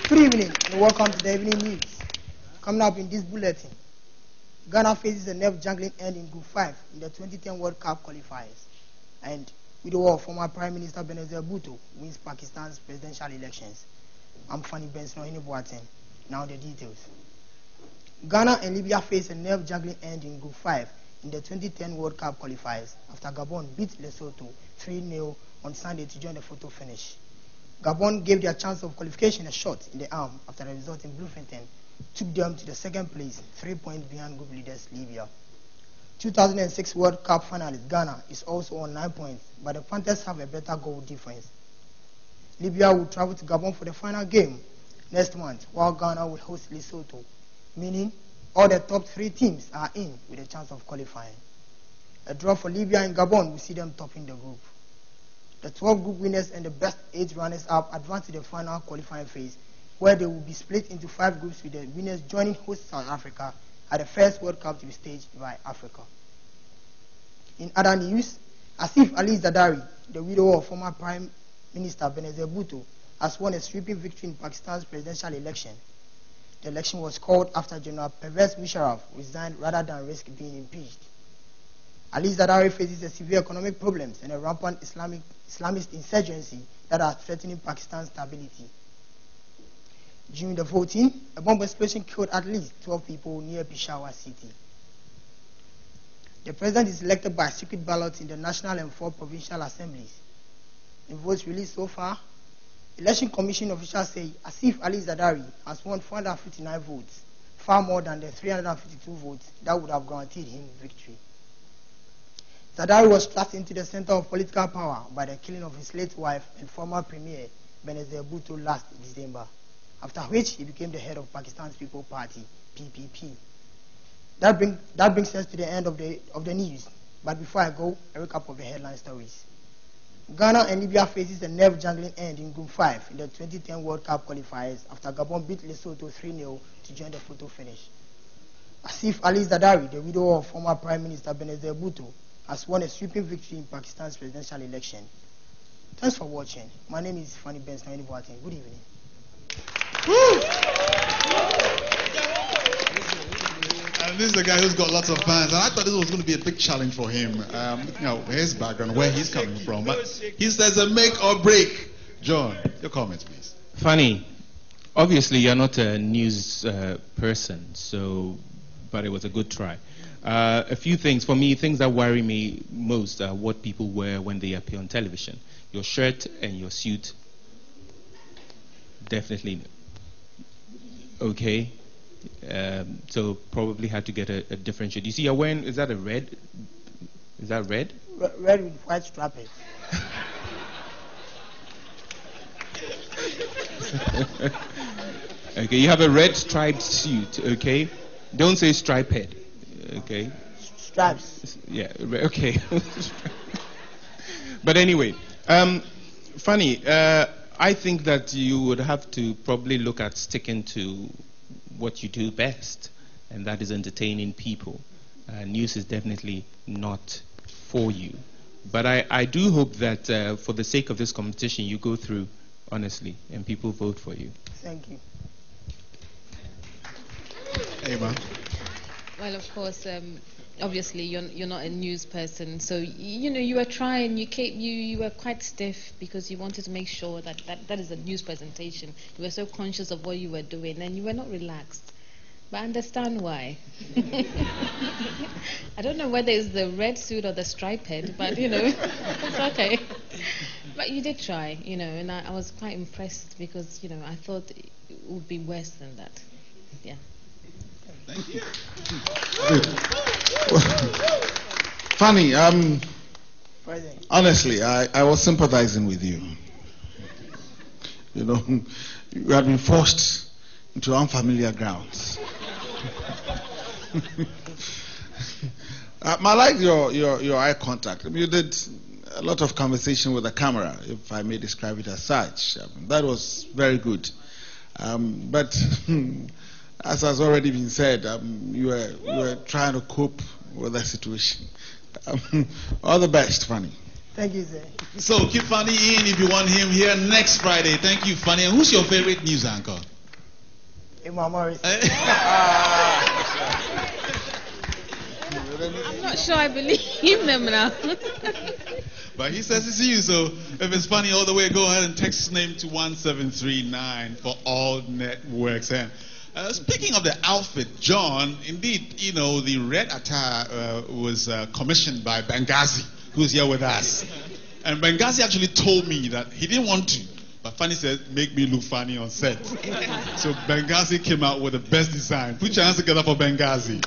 Good evening and welcome to the evening news. Coming up in this bulletin, Ghana faces a nerve-jangling end in Group 5 in the 2010 World Cup qualifiers. And with the war, former Prime Minister Benazir Bhutto wins Pakistan's presidential elections. I'm FunnyFace Reading. Now the details. Ghana and Libya face a nerve-jangling end in Group 5 in the 2010 World Cup qualifiers after Gabon beat Lesotho 3-0 on Sunday to join the photo finish. Gabon gave their chance of qualification a shot in the arm after the result in Bloemfontein took them to the second place, 3 points behind group leaders Libya. 2006 World Cup finalist Ghana is also on 9 points, but the Panthers have a better goal difference. Libya will travel to Gabon for the final game next month, while Ghana will host Lesotho, meaning all the top 3 teams are in with a chance of qualifying. A draw for Libya and Gabon will see them topping the group. The 12 group winners and the best 8 runners-up advance to the final qualifying phase, where they will be split into 5 groups with the winners joining host South Africa at the first World Cup to be staged by Africa. In other news, Asif Ali Zardari, the widow of former Prime Minister Benazir Bhutto, has won a sweeping victory in Pakistan's presidential election. The election was called after General Pervez Musharraf resigned rather than risk being impeached. Ali Zardari faces a severe economic problems and a rampant Islamist insurgency that are threatening Pakistan's stability. During the voting, a bomb explosion killed at least 12 people near Peshawar city. The president is elected by secret ballot in the national and 4 provincial assemblies. In votes released so far, Election Commission officials say Asif Ali Zardari has won 459 votes, far more than the 352 votes that would have guaranteed him victory. Zardari was thrust into the center of political power by the killing of his late wife and former premier Benazir Bhutto last December, after which he became the head of Pakistan's People's Party, PPP. That brings us to the end of the news. But before I go, a recap of the headline stories. Ghana and Libya faces a nerve-jangling end in Group 5 in the 2010 World Cup qualifiers after Gabon beat Lesotho 3-0 to join the photo finish. Asif Ali Zardari, the widow of former Prime Minister Benazir Bhutto, has won a sweeping victory in Pakistan's presidential election. Thanks for watching. My name is FunnyFace Reading. Good evening. And this is a guy who's got lots of fans, and I thought this was going to be a big challenge for him. His background, where he's coming from. But he says a make or break. John, your comments, please. Funny, obviously you're not a news person, but it was a good try. A few things, for me, things that worry me most are what people wear when they appear on television. Your shirt and your suit, definitely okay. So probably had to get a different shirt. You see, you're wearing, is that a red? Is that red? Red with white stripes. Okay, you have a red striped suit, okay? Don't say stripe head, okay? Stripes. Yeah, okay. But anyway, Funny, I think that you would have to probably look at sticking to what you do best, and that is entertaining people. News is definitely not for you. But I do hope that for the sake of this competition, you go through honestly and people vote for you. Thank you. Ava. Well, of course, obviously you're not a news person, so you were trying. You were quite stiff because you wanted to make sure that is a news presentation. You were so conscious of what you were doing, and you were not relaxed. But I understand why. I don't know whether it's the red suit or the stripe head, but it's okay. But you did try, and I was quite impressed because I thought it would be worse than that. Yeah. Thank you. Funny, honestly, I was sympathizing with you. You had been forced into unfamiliar grounds. I like your eye contact. You did a lot of conversation with the camera, if I may describe it as such. That was very good. But as has already been said, you were trying to cope with that situation. All the best, Funny. Thank you, sir. So keep Funny in if you want him here next Friday. Thank you, Funny. And who's your favorite news anchor? Emma Morris. I'm not sure I believe them now. But he says it's you, so if it's funny all the way, go ahead and text his name to 1739 for all networks. And speaking of the outfit, John, indeed, you know, the red attire was commissioned by Benghazi, who's here with us. And Benghazi actually told me that he didn't want to, but Funny said, make me look funny on set. So Benghazi came out with the best design. Put your hands together for Benghazi.